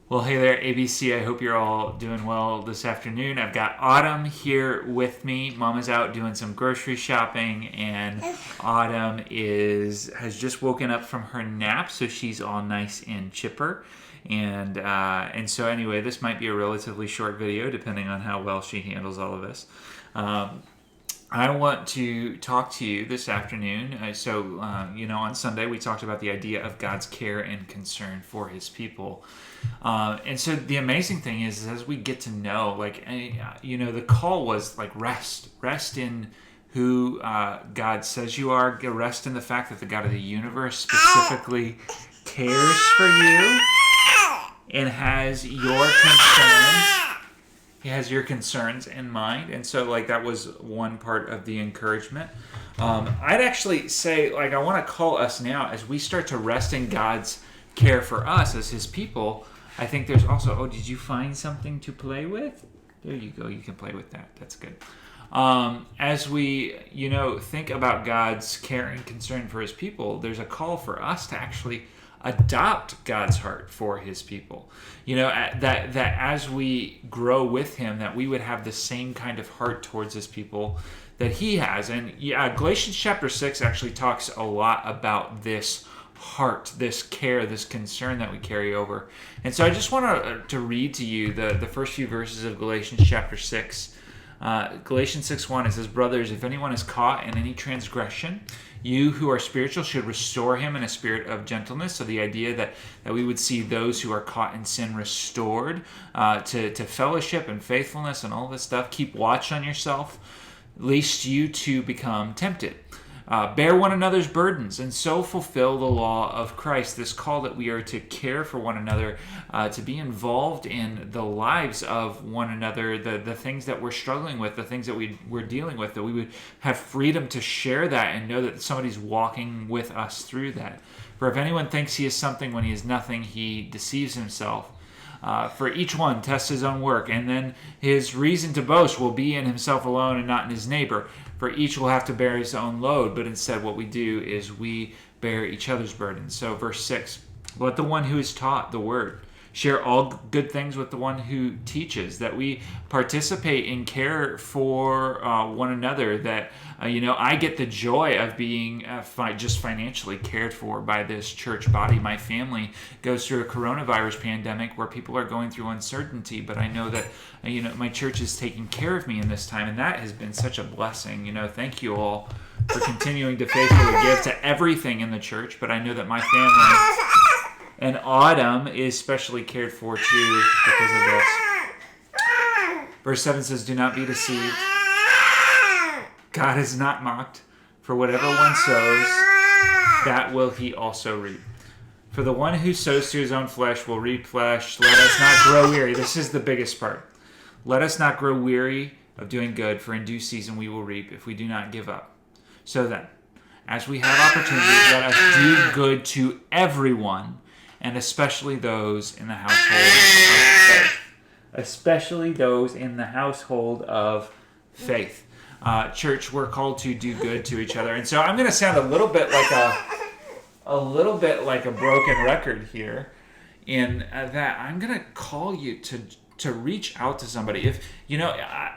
Well, hey there, ABC. I hope you're all doing well this afternoon. I've got Autumn here with me. Mama's out doing some grocery shopping, and Autumn has just woken up from her nap, so she's all nice and chipper. And so anyway, this might be a relatively short video, depending on how well she handles all of this. I want to talk to you this afternoon. On Sunday we talked about the idea of God's care and concern for His people. And so the amazing thing is as we get to know, the call was like rest in who God says you are, rest in the fact that the God of the universe specifically cares for you and has your concerns. He has your concerns in mind. And so that was one part of the encouragement. I'd actually say I want to call us now as we start to rest in God's care for us as His people. I think there's also, did you find something to play with? There you go. You can play with that. That's good. As we, think about God's care and concern for His people, there's a call for us to actually adopt God's heart for His people. That as we grow with Him, that we would have the same kind of heart towards His people that He has. And Galatians chapter 6 actually talks a lot about this heart, this care, this concern that we carry over. And so I just want to read to you the first few verses of Galatians chapter 6. Galatians 6:1, it says, "Brothers, if anyone is caught in any transgression, you who are spiritual should restore him in a spirit of gentleness." So the idea that we would see those who are caught in sin restored to fellowship and faithfulness and all this stuff. Keep watch on yourself, lest you too become tempted. Bear one another's burdens and so fulfill the law of Christ. This call that we are to care for one another, to be involved in the lives of one another, the things that we're struggling with, the things that we're dealing with, that we would have freedom to share that and know that somebody's walking with us through that. For if anyone thinks he is something when he is nothing, he deceives himself. For each one tests his own work, and then his reason to boast will be in himself alone and not in his neighbor. For each will have to bear his own load, but instead what we do is we bear each other's burdens. So verse 6, let the one who is taught the word share all good things with the one who teaches, that we participate in care for one another, that I get the joy of being just financially cared for by this church body. My family goes through a coronavirus pandemic where people are going through uncertainty, but I know that my church is taking care of me in this time, and that has been such a blessing. Thank you all for continuing to faithfully give to everything in the church, but I know that my family and Autumn is specially cared for too because of this. Verse 7 says, "Do not be deceived. God is not mocked. For whatever one sows, that will he also reap. For the one who sows to his own flesh will reap flesh. Let us not grow weary." This is the biggest part. "Let us not grow weary of doing good, for in due season we will reap if we do not give up. So then, as we have opportunity, let us do good to everyone, and especially those in the household of faith." Especially those in the household of faith. Church, we're called to do good to each other. And so I'm going to sound a little bit like a broken record here in that I'm going to call you to reach out to somebody. If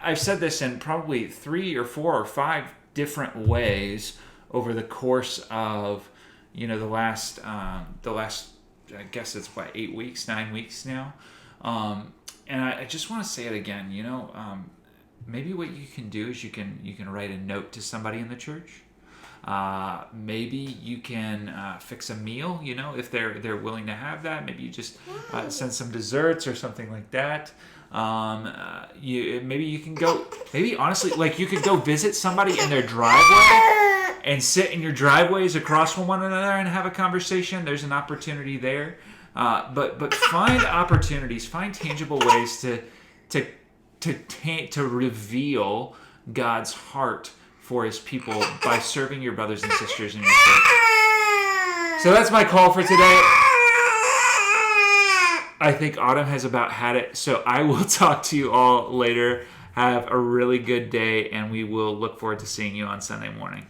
I've said this in probably 3 or 4 or 5 different ways over the course of the last I guess it's 8 weeks, 9 weeks now. And I just want to say it again, maybe what you can do is you can write a note to somebody in the church. Maybe you can fix a meal, if they're willing to have that. Maybe you just send some desserts or something like that. Maybe you can go, honestly, you could go visit somebody in their driveway and sit in your driveways across from one another and have a conversation. There's an opportunity there. But find opportunities, find tangible ways to reveal God's heart for His people by serving your brothers and sisters in your church. So that's my call for today. I think Autumn has about had it, so I will talk to you all later. Have a really good day, and we will look forward to seeing you on Sunday morning.